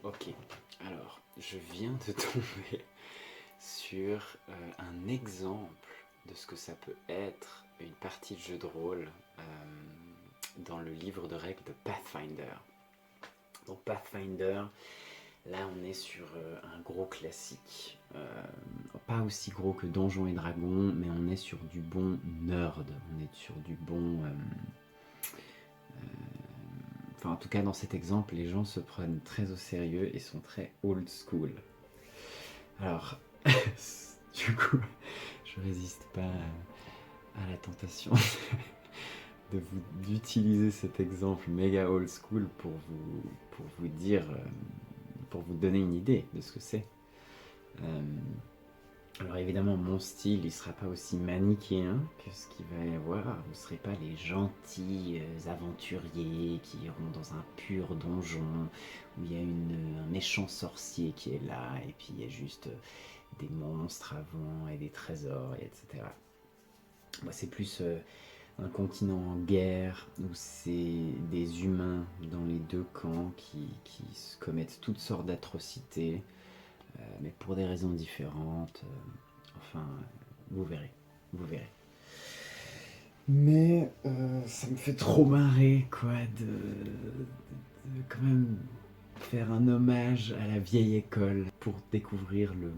Ok, alors je viens de tomber sur un exemple de ce que ça peut être une partie de jeu de rôle dans le livre de règles de Pathfinder. Donc Pathfinder, là on est sur un gros classique, pas aussi gros que Donjons et Dragons, mais on est sur du bon nerd, on est sur du bon... Enfin, en tout cas, dans cet exemple, les gens se prennent très au sérieux et sont très old school. Alors, du coup, je résiste pas à la tentation d'utiliser cet exemple méga old school pour vous dire, pour vous donner une idée de ce que c'est. Alors évidemment, mon style, il sera pas aussi manichéen que ce qu'il va y avoir. Vous ne serez pas les gentils aventuriers qui iront dans un pur donjon où il y a un méchant sorcier qui est là et puis il y a juste des monstres avant et des trésors, et etc. Moi, c'est plus un continent en guerre où c'est des humains dans les deux camps qui commettent toutes sortes d'atrocités, mais pour des raisons différentes. Enfin, vous verrez, vous verrez. Mais ça me fait trop marrer, quoi, de quand même faire un hommage à la vieille école pour découvrir le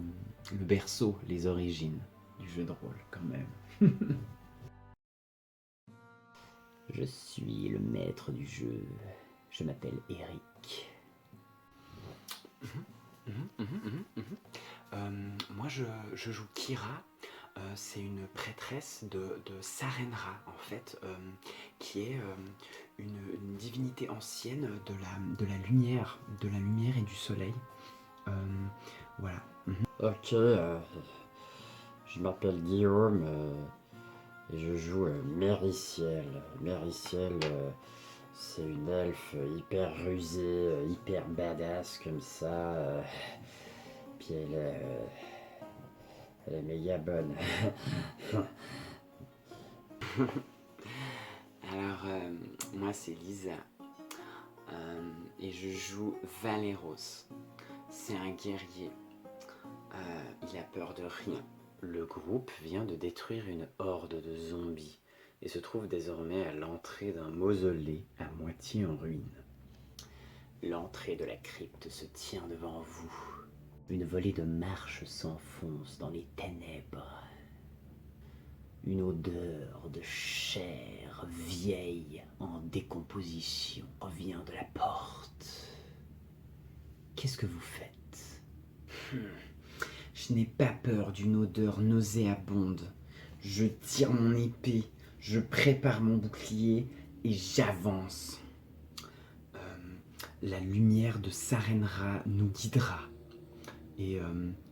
berceau, les origines du jeu de rôle, quand même. Je suis le maître du jeu. Je m'appelle Eric. Moi, je joue Kira. C'est une prêtresse de Sarenra, en fait, qui est une divinité ancienne de la lumière et du soleil. Voilà. Ok, je m'appelle Guillaume et je joue Mériciel. Mériciel, c'est une elfe hyper rusée, hyper badass comme ça. Puis elle est méga bonne. Alors, moi, c'est Lisa. Et je joue Valeros. C'est un guerrier. Il a peur de rien. Le groupe vient de détruire une horde de zombies et se trouve désormais à l'entrée d'un mausolée à moitié en ruine. L'entrée de la crypte se tient devant vous. Une volée de marches s'enfonce dans les ténèbres. Une odeur de chair vieille en décomposition revient de la porte. Qu'est-ce que vous faites? Je n'ai pas peur d'une odeur nauséabonde. Je tire mon épée, je prépare mon bouclier et j'avance. La lumière de Sarenra nous guidera. Et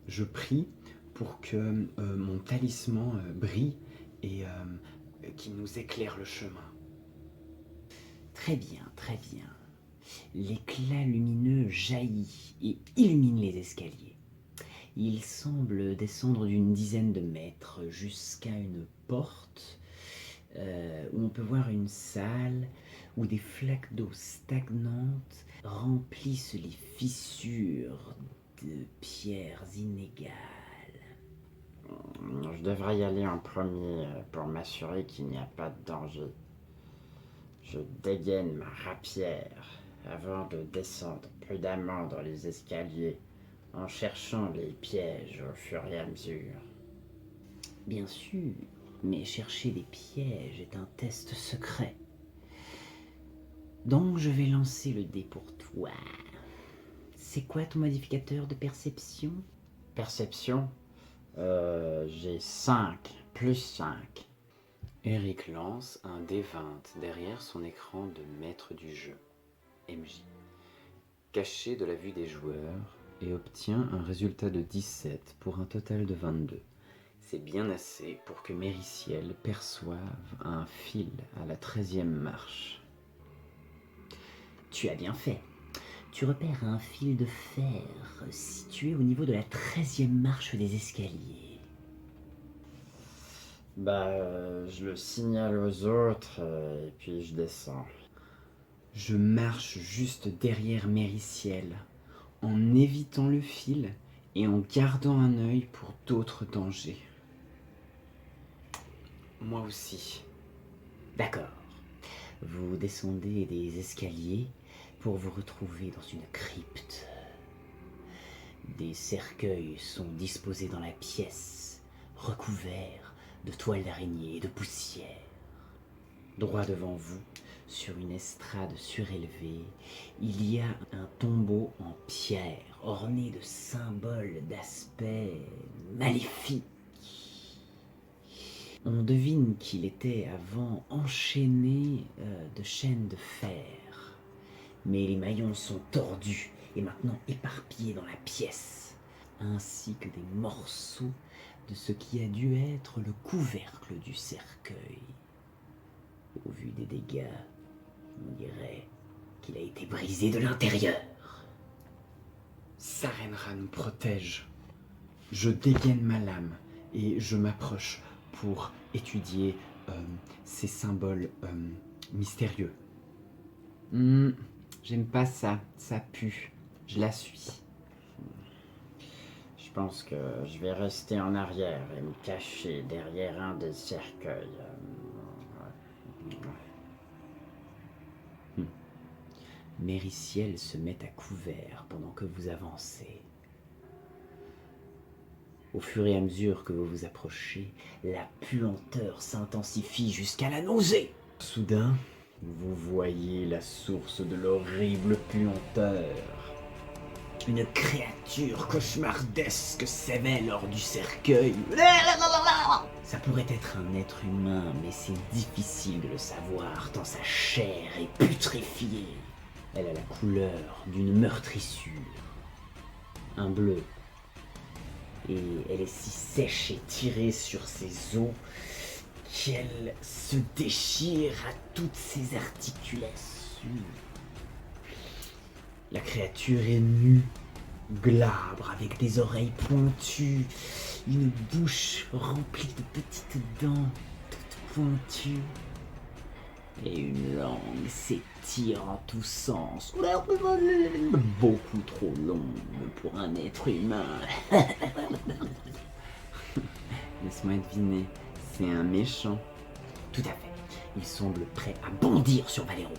je prie pour que mon talisman brille et qu'il nous éclaire le chemin. Très bien, très bien. L'éclat lumineux jaillit et illumine les escaliers. Il semble descendre d'une dizaine de mètres jusqu'à une porte où on peut voir une salle où des flaques d'eau stagnantes remplissent les fissures de pierres inégales. Je devrais y aller en premier pour m'assurer qu'il n'y a pas de danger. Je dégaine ma rapière avant de descendre prudemment dans les escaliers en cherchant les pièges au fur et à mesure. Bien sûr, mais chercher des pièges est un test secret. Donc je vais lancer le dé pour toi. C'est quoi ton modificateur de perception? Perception, j'ai 5, plus 5. Eric lance un D20 derrière son écran de maître du jeu, MJ, caché de la vue des joueurs, et obtient un résultat de 17 pour un total de 22. C'est bien assez pour que Mériciel perçoive un fil à la 13e marche. Tu as bien fait. Tu repères un fil de fer situé au niveau de la 13e marche des escaliers. Je le signale aux autres et puis je descends. Je marche juste derrière Mériciel, en évitant le fil et en gardant un œil pour d'autres dangers. Moi aussi. D'accord. Vous descendez des escaliers pour vous retrouver dans une crypte. Des cercueils sont disposés dans la pièce, recouverts de toiles d'araignée et de poussière. Droit devant vous, sur une estrade surélevée, il y a un tombeau en pierre orné de symboles d'aspect maléfique. On devine qu'il était avant enchaîné de chaînes de fer. Mais les maillons sont tordus et maintenant éparpillés dans la pièce, ainsi que des morceaux de ce qui a dû être le couvercle du cercueil. Au vu des dégâts, on dirait qu'il a été brisé de l'intérieur. Sarenra nous protège. Je dégaine ma lame et je m'approche pour étudier ces symboles mystérieux. J'aime pas ça, ça pue. Je la suis. Je pense que je vais rester en arrière et me cacher derrière un des cercueils. Mériciel se met à couvert pendant que vous avancez. Au fur et à mesure que vous vous approchez, la puanteur s'intensifie jusqu'à la nausée. Soudain, vous voyez la source de l'horrible puanteur. Une créature cauchemardesque s'éveille hors du cercueil. Ça pourrait être un être humain, mais c'est difficile de le savoir tant sa chair est putréfiée. Elle a la couleur d'une meurtrissure. Un bleu. Et elle est si sèche et tirée sur ses os qu'elle se déchire à toutes ses articulations. La créature est nue, glabre, avec des oreilles pointues, une bouche remplie de petites dents toutes pointues, et une langue s'étire en tous sens, beaucoup trop longue pour un être humain. Laisse-moi deviner, c'est un méchant. Tout à fait, il semble prêt à bondir sur Valéros.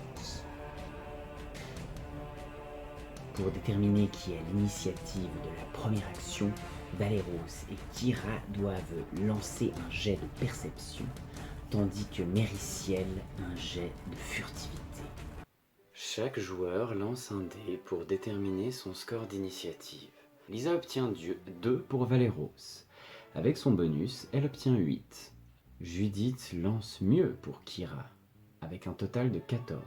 Pour déterminer qui a l'initiative de la première action, Valéros et Kira doivent lancer un jet de perception, tandis que Mériciel un jet de furtivité. Chaque joueur lance un dé pour déterminer son score d'initiative. Lisa obtient 2 pour Valéros. Avec son bonus, elle obtient 8. Judith lance mieux pour Kira, avec un total de 14.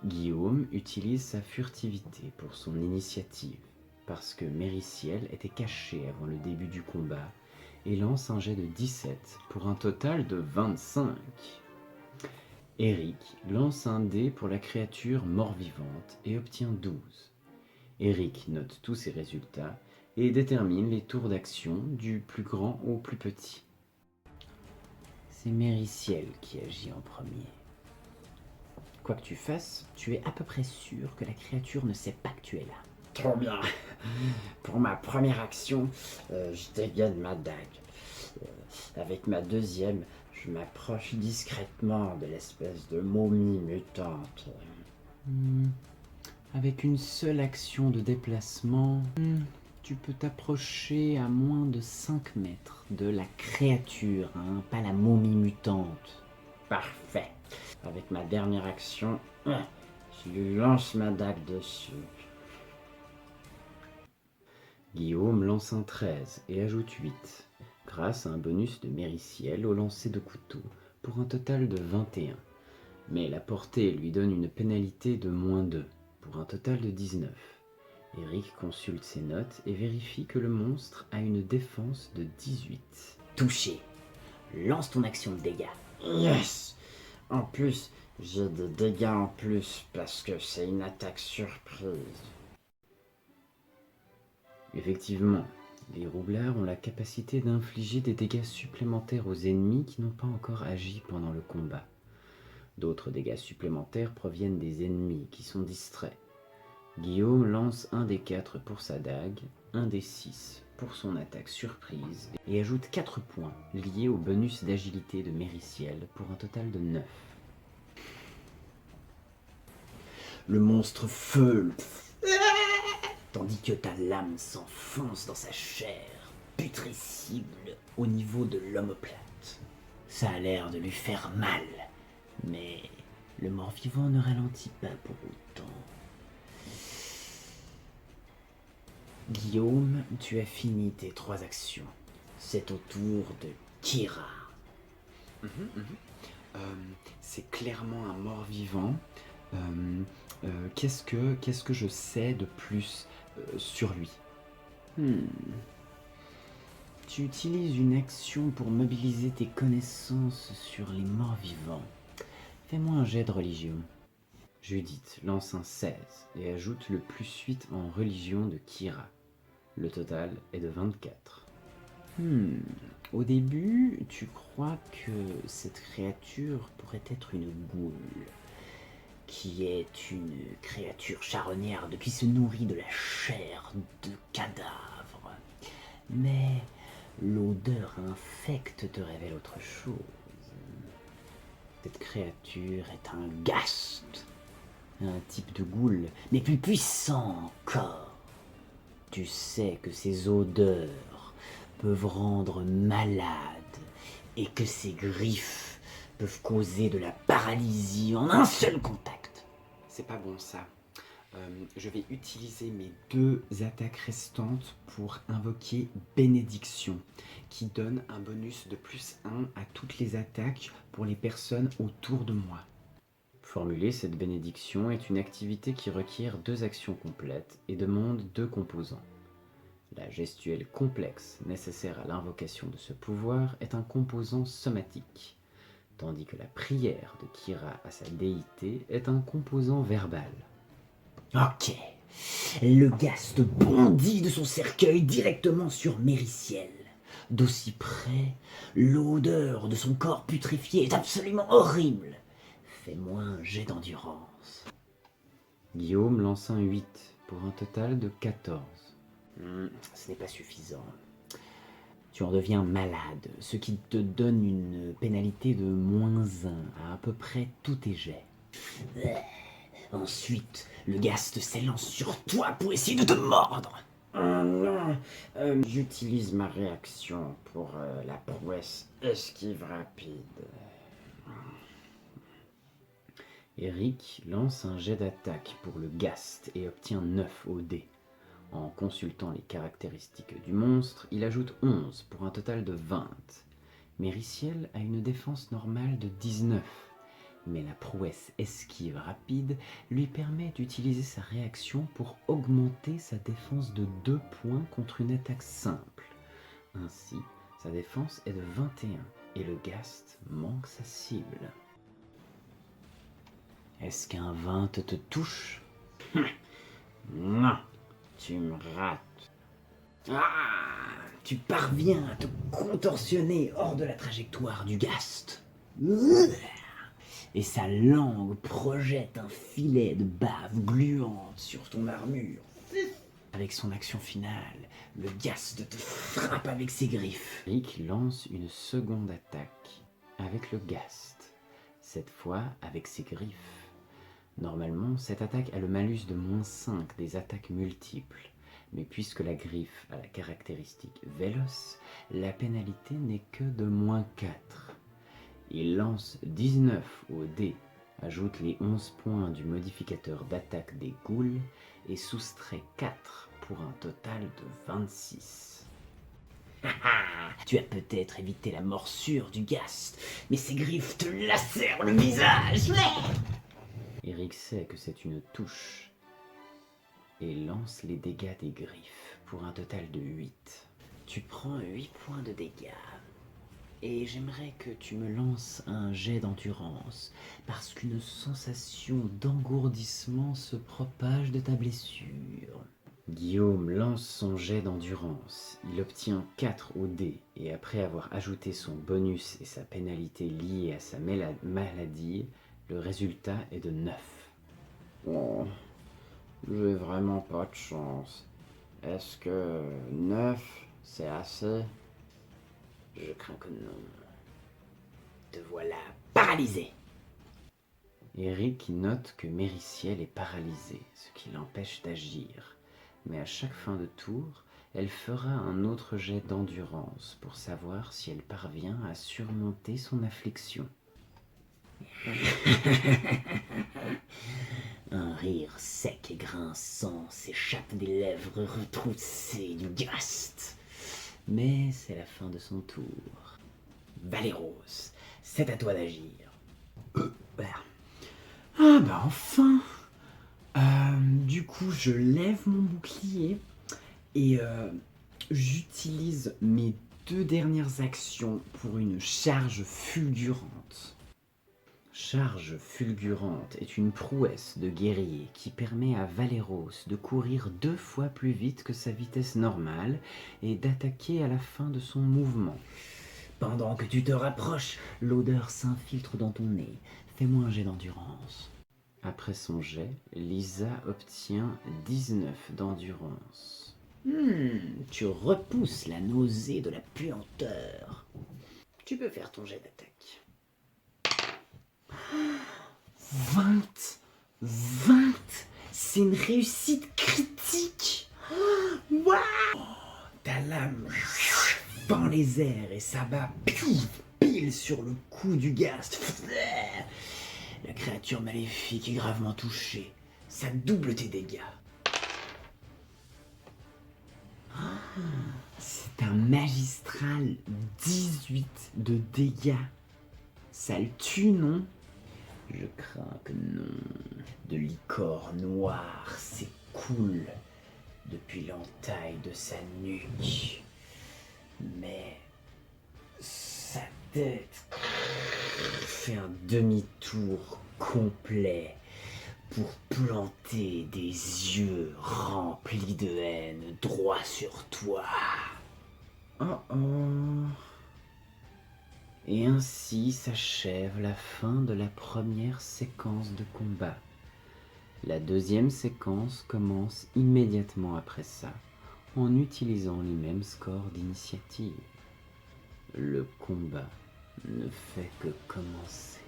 Guillaume utilise sa furtivité pour son initiative, parce que Mériciel était caché avant le début du combat, et lance un jet de 17 pour un total de 25. Eric lance un dé pour la créature mort-vivante et obtient 12. Eric note tous ses résultats et détermine les tours d'action du plus grand au plus petit. C'est Mériciel qui agit en premier. Quoi que tu fasses, tu es à peu près sûr que la créature ne sait pas que tu es là. Trop bien. Pour ma première action, je dégaine ma dague. Avec ma deuxième, je m'approche discrètement de l'espèce de momie mutante. Avec une seule action de déplacement, tu peux t'approcher à moins de 5 mètres de la créature, hein, pas la momie mutante. Parfait. Avec ma dernière action, je lui lance ma dague dessus. Guillaume lance un 13 et ajoute 8, grâce à un bonus de Mériciel au lancer de couteau, pour un total de 21. Mais la portée lui donne une pénalité de moins 2, pour un total de 19. Eric consulte ses notes et vérifie que le monstre a une défense de 18. Touché. Lance ton action de dégâts. Yes! En plus, j'ai des dégâts en plus parce que c'est une attaque surprise. Effectivement, les roublards ont la capacité d'infliger des dégâts supplémentaires aux ennemis qui n'ont pas encore agi pendant le combat. D'autres dégâts supplémentaires proviennent des ennemis qui sont distraits. Guillaume lance un des 4 pour sa dague, un des 6 pour son attaque surprise et ajoute 4 points liés au bonus d'agilité de Mériciel pour un total de 9. Le monstre feule, tandis que ta lame s'enfonce dans sa chair, putrescible au niveau de l'omoplate. Ça a l'air de lui faire mal, mais le mort-vivant ne ralentit pas pour autant. Guillaume, tu as fini tes 3 actions. C'est au tour de Kira. C'est clairement un mort-vivant. Qu'est-ce que je sais de plus sur lui? Tu utilises une action pour mobiliser tes connaissances sur les morts-vivants. Fais-moi un jet de religion. Judith lance un 16 et ajoute le +8 en religion de Kira. Le total est de 24. Au début, tu crois que cette créature pourrait être une goule, qui est une créature charognarde qui se nourrit de la chair de cadavres. Mais l'odeur infecte te révèle autre chose. Cette créature est un ghast, un type de goule, mais plus puissant encore. Tu sais que ces odeurs peuvent rendre malade et que ces griffes peuvent causer de la paralysie en un seul contact. C'est pas bon ça. Je vais utiliser mes 2 attaques restantes pour invoquer Bénédiction, qui donne un bonus de +1 à toutes les attaques pour les personnes autour de moi. Formuler cette bénédiction est une activité qui requiert 2 actions complètes et demande 2 composants. La gestuelle complexe nécessaire à l'invocation de ce pouvoir est un composant somatique, tandis que la prière de Kira à sa déité est un composant verbal. Ok. Le ghast bondit de son cercueil directement sur Mériciel. D'aussi près, l'odeur de son corps putréfié est absolument horrible. Fais-moi un jet d'endurance. Guillaume lance un 8 pour un total de 14. Ce n'est pas suffisant. Tu en deviens malade, ce qui te donne une pénalité de -1 à peu près tous tes jets. Ensuite, le ghast s'élance sur toi pour essayer de te mordre. Non, j'utilise ma réaction pour la prouesse esquive rapide. Eric lance un jet d'attaque pour le ghast et obtient 9 au dé. En consultant les caractéristiques du monstre, il ajoute 11 pour un total de 20. Mériciel a une défense normale de 19, mais la prouesse esquive rapide lui permet d'utiliser sa réaction pour augmenter sa défense de 2 points contre une attaque simple. Ainsi, sa défense est de 21 et le ghast manque sa cible. Est-ce qu'un 20 te touche? Non, tu me rates. Tu parviens à te contorsionner hors de la trajectoire du ghast. Et sa langue projette un filet de bave gluante sur ton armure. Avec son action finale, le ghast te frappe avec ses griffes. Eric lance une seconde attaque avec le ghast, cette fois avec ses griffes. Normalement, cette attaque a le malus de -5 des attaques multiples, mais puisque la griffe a la caractéristique véloce, la pénalité n'est que de -4. Il lance 19 au dé, ajoute les 11 points du modificateur d'attaque des ghouls et soustrait 4 pour un total de 26. Tu as peut-être évité la morsure du ghast, mais ses griffes te lacèrent le visage. Eric sait que c'est une touche et lance les dégâts des griffes pour un total de 8. Tu prends 8 points de dégâts. Et j'aimerais que tu me lances un jet d'endurance, parce qu'une sensation d'engourdissement se propage de ta blessure. Guillaume lance son jet d'endurance. Il obtient 4 au dé et après avoir ajouté son bonus et sa pénalité liée à sa maladie, le résultat est de 9. Oh, J'ai vraiment pas de chance. Est-ce que 9, c'est assez? Je crains que non. Te voilà paralysé. Eric note que Mériciel est paralysée, ce qui l'empêche d'agir. Mais à chaque fin de tour, elle fera un autre jet d'endurance pour savoir si elle parvient à surmonter son affliction. Un rire sec et grinçant s'échappe des lèvres retroussées du ghaste. Mais c'est la fin de son tour. Valéros, c'est à toi d'agir. Ah bah enfin. Du coup, je lève mon bouclier et j'utilise mes 2 dernières actions pour une charge fulgurante. Charge fulgurante est une prouesse de guerrier qui permet à Valéros de courir 2 fois plus vite que sa vitesse normale et d'attaquer à la fin de son mouvement. Pendant que tu te rapproches, l'odeur s'infiltre dans ton nez. Fais-moi un jet d'endurance. Après son jet, Lisa obtient 19 d'endurance. Tu repousses la nausée de la puanteur. Tu peux faire ton jet d'attaque. 20. C'est une réussite critique. Waouh. Ta lame fend les airs et s'abat pile sur le cou du ghast. La créature maléfique est gravement touchée. Ça double tes dégâts. C'est un magistral 18 de dégâts. Ça le tue, non? Je crains que non. De l'icor noir s'écoule depuis l'entaille de sa nuque. Mais sa tête fait un demi-tour complet pour planter des yeux remplis de haine droit sur toi. Oh oh. Et ainsi s'achève la fin de la première séquence de combat. La deuxième séquence commence immédiatement après ça, en utilisant les mêmes scores d'initiative. Le combat ne fait que commencer.